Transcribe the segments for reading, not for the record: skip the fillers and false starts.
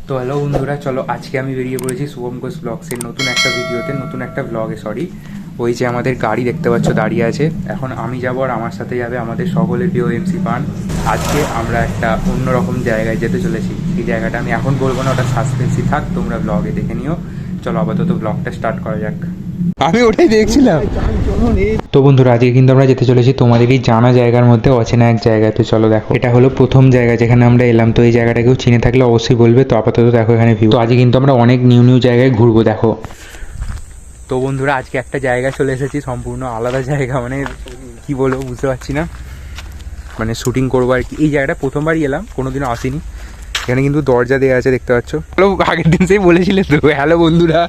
তো হ্যালো বন্ধুরা, চলো আজকে আমি বেরিয়ে পড়েছি শুভম ঘোষ ব্লগসের নতুন একটা ভিডিওতে, নতুন একটা ব্লগে। ওই যে আমাদের গাড়ি দেখতে পাচ্ছ দাঁড়িয়ে আছে, এখন আমি যাবো আর আমার সাথে যাবে আমাদের সকলের প্রিয় এমসি পান। আজকে আমরা একটা অন্যরকম জায়গায় যেতে চলেছি। এই জায়গাটা আমি এখন বলবো না, ওটা সাসপেন্সই থাক, তোমরা ব্লগে দেখে নিও। চলো আপাতত ব্লগটা স্টার্ট করা যাক। আমি ওটাই দেখছিলাম। তো বন্ধুরা, আজকে কিন্তু আমরা যেতে চলেছি তোমাদেরই জানা জায়গার মধ্যে, অচেনা এক জায়গায়। তো চলো দেখো, এটা হলো প্রথম জায়গা যেখানে আমরা এলাম। তো এই জায়গাটা কেউ চিনে থাকলে অবশ্যই বলবে। তো আপাতত দেখো এখানে ভিউ। তো আজকে কিন্তু আমরা অনেক নিউ নিউ জায়গায় ঘুরবো, দেখো। তো বন্ধুরা, আজকে একটা জায়গায় চলে এসেছি, সম্পূর্ণ আলাদা জায়গা, মানে কি বলবো বুঝতে পারছি না, মানে শুটিং করবো আর কি। এই জায়গাটা প্রথমবারই এলাম, কোনোদিনও আসিনি। এখানে কিন্তু দরজা দেওয়া আছে, দেখতে পাচ্ছ। হ্যালো, আগের দিন সেই বলেছিলে তো। হ্যালো বন্ধুরা,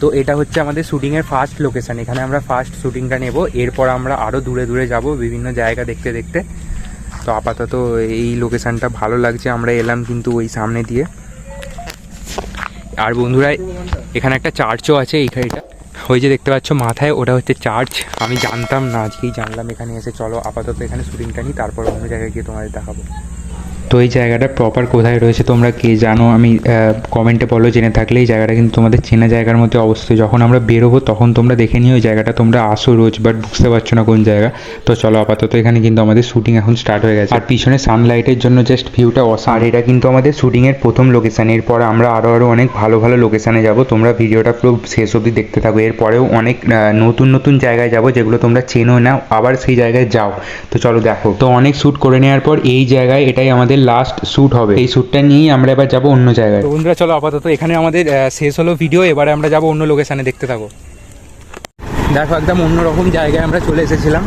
তো এটা হচ্ছে আমাদের শুটিংয়ের ফার্স্ট লোকেশান। এখানে আমরা ফার্স্ট শুটিংটা নেব, এরপর আমরা আরও দূরে দূরে যাব বিভিন্ন জায়গা দেখতে দেখতে। তো আপাতত এই লোকেশানটা ভালো লাগছে, আমরা এলাম কিন্তু ওই সামনে দিয়ে। আর বন্ধুরা, এখানে একটা চার্চও আছে। এইখানটা ওই যে দেখতে পাচ্ছ মাথায়, ওটা হচ্ছে চার্চ। আমি জানতাম না, আজকেই জানলাম এখানে এসে। চলো আপাতত এখানে শুটিংটা নিই, তারপর অন্য জায়গায় গিয়ে তোমাদের দেখাবো। তো এই জায়গাটা প্রপার কোথায় রয়েছে তোমরা কে জানো, আমি কমেন্টে বলো জেনে থাকলে। এই জায়গাটা কিন্তু তোমাদের চেনা জায়গার মধ্যে অবশ্যই। যখন আমরা বেরোবো তখন তোমরা দেখে নিও ওই জায়গাটা। তোমরা আসো রোজ, বাট বুঝতে পারছো না কোন জায়গা। তো চলো আপাতত এখানে কিন্তু আমাদের শুটিং এখন স্টার্ট হয়ে গেছে। আর পিছনে সানলাইটের জন্য জাস্ট ভিউটা অসাম। আর এটা কিন্তু আমাদের শুটিংয়ের প্রথম লোকেশান। এরপর আমরা আরও অনেক ভালো ভালো লোকেশানে যাব। তোমরা ভিডিওটা পুরো শেষ অবধি দেখতে থাকো। এরপরেও অনেক নতুন নতুন জায়গায় যাব যেগুলো তোমরা চেনো না, আবার সেই জায়গায় যাও। তো চলো দেখো। তো অনেক শ্যুট করে নেওয়ার পর এই জায়গায়, এটাই আমাদের লাস্ট শ্যুট হবে। এই শ্যুটটা নিয়েই আমরা এবার যাবো অন্য জায়গায়। তো বন্ধুরা চলো, আপাতত এখানে আমাদের শেষ হলো ভিডিও। এবারে আমরা যাবো অন্য লোকেশানে, দেখতে থাকো। দেখো, একদম অন্যরকম জায়গায় আমরা চলে এসেছিলাম।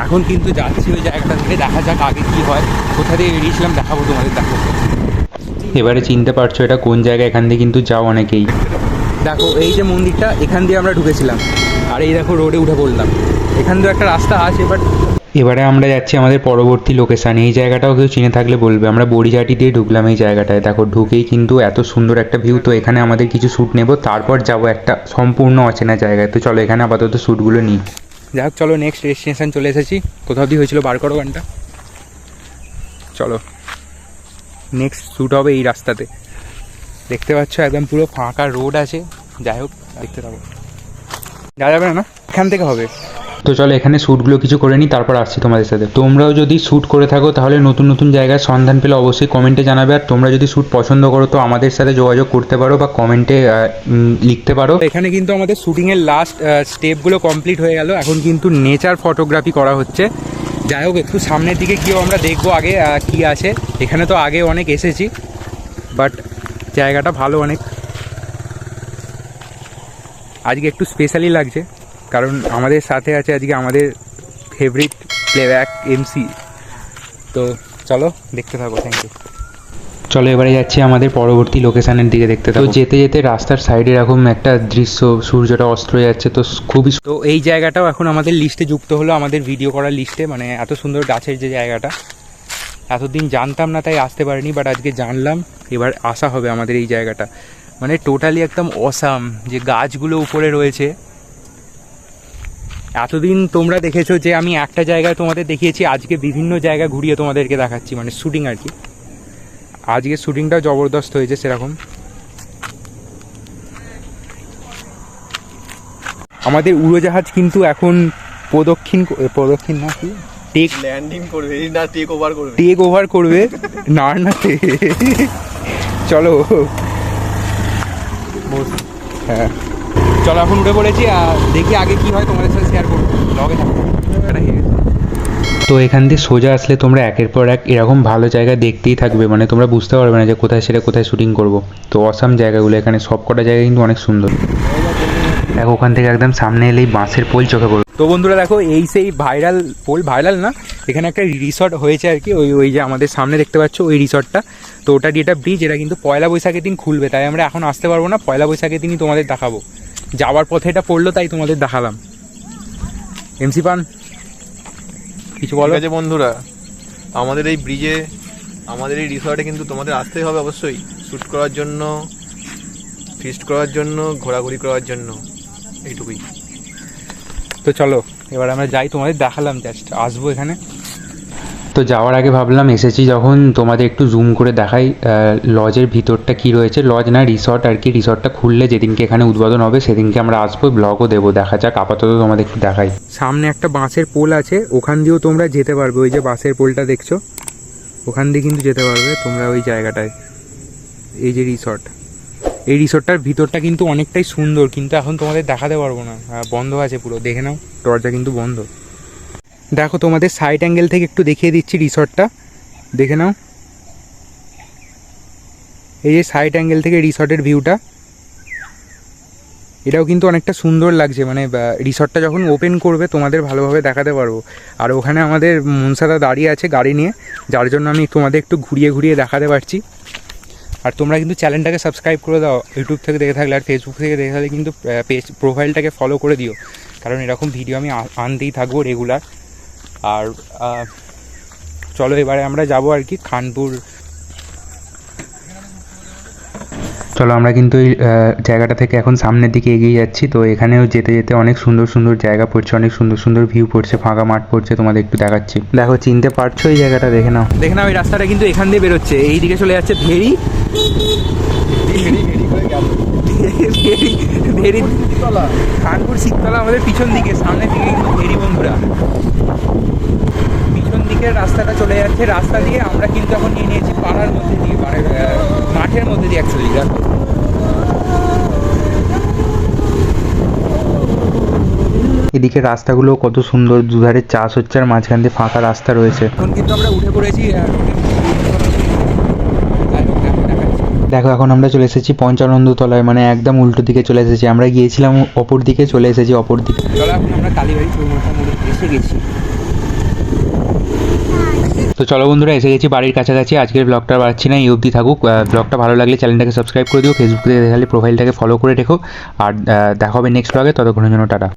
এখন কিন্তু যাচ্ছি ওই জায়গাটা থেকে, দেখা যাক আগে কি হয়। কোথা দিয়ে বেরিয়েছিলাম দেখাবো তোমাদের, দেখো। এবারে চিনতে পারছো এটা কোন জায়গা, এখান দিয়ে কিন্তু যাও অনেকেই। দেখো এই যে মন্দিরটা, এখান দিয়ে আমরা ঢুকেছিলাম। আর এই দেখো রোডে উঠে পড়লাম। এখান দিয়ে একটা রাস্তা আছে, বাট এবারে আমরা যাচ্ছি আমাদের পরবর্তী লোকেশানে। এই জায়গাটাও কেউ চিনে থাকলে বলবে। আমরা বড়িঝাটি দিয়ে ঢুকলাম এই জায়গাটায়। দেখো ঢুকেই কিন্তু এত সুন্দর একটা ভিউ। তো এখানে আমাদের কিছু শ্যুট নেব, তারপর যাব একটা সম্পূর্ণ অচেনা জায়গায়। তো চলো এখানে আপাতত শ্যুটগুলো নিই। যাক চলো, নেক্সট ডেস্টিনেশন চলে এসেছি। কোথাও দিয়ে হয়েছিল বার করো গানটা। চলো নেক্সট শ্যুট হবে এই রাস্তাতে। দেখতে পাচ্ছ একদম পুরো ফাঁকা রোড আছে। যাই হোক, দেখতে থাকো। যা যাবে না, এখান থেকে হবে। তো চলো এখানে শ্যুটগুলো কিছু করে নিই, তারপর আসছি তোমাদের সাথে। তোমরাও যদি শ্যুট করে থাকো তাহলে নতুন নতুন জায়গায় সন্ধান পেলে অবশ্যই কমেন্টে জানাবে। আর তোমরা যদি শ্যুট পছন্দ করো তো আমাদের সাথে যোগাযোগ করতে পারো বা কমেন্টে লিখতে পারো। এখানে কিন্তু আমাদের শ্যুটিংয়ের লাস্ট স্টেপগুলো কমপ্লিট হয়ে গেল। এখন কিন্তু নেচার ফটোগ্রাফি করা হচ্ছে। যাই হোক, একটু সামনের দিকে গিয়েও আমরা দেখবো আগে কি আছে। এখানে তো আগে অনেক এসেছি, বাট জায়গাটা ভালো অনেক। আজকে একটু স্পেশালি লাগছে, কারণ আমাদের সাথে আছে আজকে আমাদের ফেভারিট প্লেব্যাক এমসি। তো চলো দেখতে থাকো। Thank you. চলো এবারে যাচ্ছি আমাদের পরবর্তী লোকেশানের দিকে, দেখতে থাকো। যেতে যেতে রাস্তার সাইডে এরকম একটা দৃশ্য, সূর্যটা অস্ত যাচ্ছে। তো খুবই, তো এই জায়গাটাও এখন আমাদের লিস্টে যুক্ত হলো, আমাদের ভিডিও করার লিস্টে। মানে এত সুন্দর গাছের যে জায়গাটা, এতদিন জানতাম না তাই আসতে পারিনি, বাট আজকে জানলাম। এবার আসা হবে আমাদের এই জায়গাটা। মানে টোটালি একদম অসাম, যে গাছগুলো উপরে রয়েছে। এতদিন তোমরা দেখেছো যে আমি একটা জায়গায় তোমাদের দেখিয়েছি, আজকে বিভিন্ন জায়গা ঘুরিয়ে তোমাদেরকে দেখাচ্ছি, মানে শুটিং আর কি। আজকে শুটিংটাও জবরদস্ত হয়েছে সেরকম। আমাদের উড়োজাহাজ কিন্তু এখন প্রদক্ষিণ না কি, টেক ল্যান্ডিং করবে না টেক ওভার করবে? টেক ওভার করবে নাড়নাতে। চলো, হ্যাঁ চলো এখন উঠে পড়েছি। দেখি আগে কি হয়, তোমাদের সাথে শেয়ার করবো লগে থাকবো। তো এখান দিয়ে সোজা আসলে তোমরা একের পর এক এরকম ভালো জায়গা দেখতেই থাকবে, মানে তোমরা বুঝতে পারবে না যে কোথায় সেটা কোথায় শুটিং করব। তো অসাম জায়গাগুলো এখানে, সব কটা জায়গা কিন্তু অনেক সুন্দর। দেখো ওখান থেকে একদম সামনে এলেই বাঁশের পোল চোখে পড়বে। তো বন্ধুরা দেখো, এই সেই ভাইরাল পোল, ভাইরাল না, এখানে একটা রিসর্ট হয়েছে আর কি। ওই যে আমাদের সামনে দেখতে পাচ্ছ ওই রিসর্টটা। তো ওটা দিয়ে একটা ব্রিজ, এটা কিন্তু পয়লা বৈশাখের দিন খুলবে, তাই আমরা এখন আসতে পারবো না। পয়লা বৈশাখের দিনই তোমাদের দেখাবো। যাওয়ার পথে এটা পড়লো তাই তোমাদের দেখালাম। এমসি পান কিছু বলো? ঠিক আছে বন্ধুরা, আমাদের এই ব্রিজে, আমাদের এই রিসর্টে কিন্তু তোমাদের আসতেই হবে অবশ্যই, শ্যুট করার জন্য, ফিস্ট করার জন্য, ঘোরাঘুরি করার জন্য, এইটুকুই। তো চলো এবার আমরা যাই, তোমাদের দেখালাম, জাস্ট আসবো এখানে। তো যাওয়ার আগে ভাবলাম এসেছি যখন তোমাদের একটু জুম করে দেখাই লজের ভিতরটা কি রয়েছে। লজ না, রিসর্ট আর কি। রিসর্টটা খুললে যেদিনকে এখানে উদ্বোধন হবে সেদিনকে আমরা আসবো, ব্লগও দেবো। দেখা যাক, আপাতত তোমাদের একটু দেখাই। সামনে একটা বাঁশের পোল আছে, ওখান দিয়েও তোমরা যেতে পারবে। ওই যে বাঁশের পোলটা দেখছো, ওখান দিয়ে কিন্তু যেতে পারবে তোমরা ওই জায়গাটায়। এই যে রিসর্ট, এই রিসর্টটার ভিতরটা কিন্তু অনেকটাই সুন্দর, কিন্তু এখন তোমাদের দেখাতে পারবো না, বন্ধ আছে পুরো। দেখে নাও, দরজা কিন্তু বন্ধ। দেখো তোমাদের সাইড অ্যাঙ্গেল থেকে একটু দেখিয়ে দিচ্ছি রিসর্টটা, দেখে নাও। এই যে সাইড অ্যাঙ্গেল থেকে রিসর্টের ভিউটা, এটাও কিন্তু অনেকটা সুন্দর লাগছে। মানে রিসর্টটা যখন ওপেন করবে তোমাদের ভালোভাবে দেখাতে পারবো। আর ওখানে আমাদের মনসাদা দাঁড়িয়ে আছে গাড়ি নিয়ে, যার জন্য আমি তোমাদের একটু ঘুরিয়ে ঘুরিয়ে দেখাতে পারছি। আর তোমরা কিন্তু চ্যানেলটাকে সাবস্ক্রাইব করে দাও ইউটিউব থেকে দেখে থাকলে, আর ফেসবুক থেকে দেখে থাকলে কিন্তু পেজ প্রোফাইলটাকে ফলো করে দিও, কারণ এরকম ভিডিও আমি আনতেই থাকবো রেগুলার। আর চলো এবারে আমরা যাবো আর কি খানপুর। চলো আমরা কিন্তু এই জায়গাটা থেকে এখন সামনের দিকে এগিয়ে যাচ্ছি। তো এখানেও যেতে যেতে অনেক সুন্দর সুন্দর জায়গা পড়ছে, অনেক সুন্দর সুন্দর ভিউ পড়ছে, ফাঁকা মাঠ পড়ছে, তোমাদের একটু দেখাচ্ছি। দেখো, চিনতে পারছো এই জায়গাটা? দেখে নাও, দেখে নাও। এই রাস্তাটা কিন্তু এখান দিয়ে বেরোচ্ছে, এই দিকে চলে যাচ্ছে ভেরি ভেরি খানপুর শিবতলা আমাদের পিছন দিকে, সামনের দিকে কিন্তু ভেরি বন্ধুরা। পিছন দিকের রাস্তাটা চলে যাচ্ছে, রাস্তা দিয়ে আমরা কিন্তু এখন নিয়ে নিয়েছি পাড়ার মধ্যে দিয়ে, মানে মাঠের মধ্যে দিয়ে অ্যাকচুয়ালি। দেখো এদিকে রাস্তাগুলো কত সুন্দর, দুধারে চাষ হচ্ছে আর মাঝখান দিয়ে ফাঁকা রাস্তা রয়েছে। এখন কিন্তু আমরা উঠে পড়েছি। দেখো এখন আমরা চলে এসেছি পঞ্চানন্দ তলায়, মানে একদম উল্টো দিকে চলে এসেছি। আমরা গিয়েছিলাম অপর দিকে, চলে এসেছি অপর দিকে। চলো এখন আমরা কালীবাড়ি এসে গেছি। তো চলো বন্ধুরা, এসে গেছি বাড়ির কাছাকাছি। আজকের ব্লগটা বাড়ছি না, এই অবধি থাকুক। ব্লগটা ভালো লাগলে চ্যানেলটাকে সাবস্ক্রাইব করে দিও, ফেসবুক থেকে দেখালে প্রোফাইলটাকে ফলো করে রেখো। আর দেখা হবে নেক্সট ব্লগে, ততক্ষণের জন্য টাটা।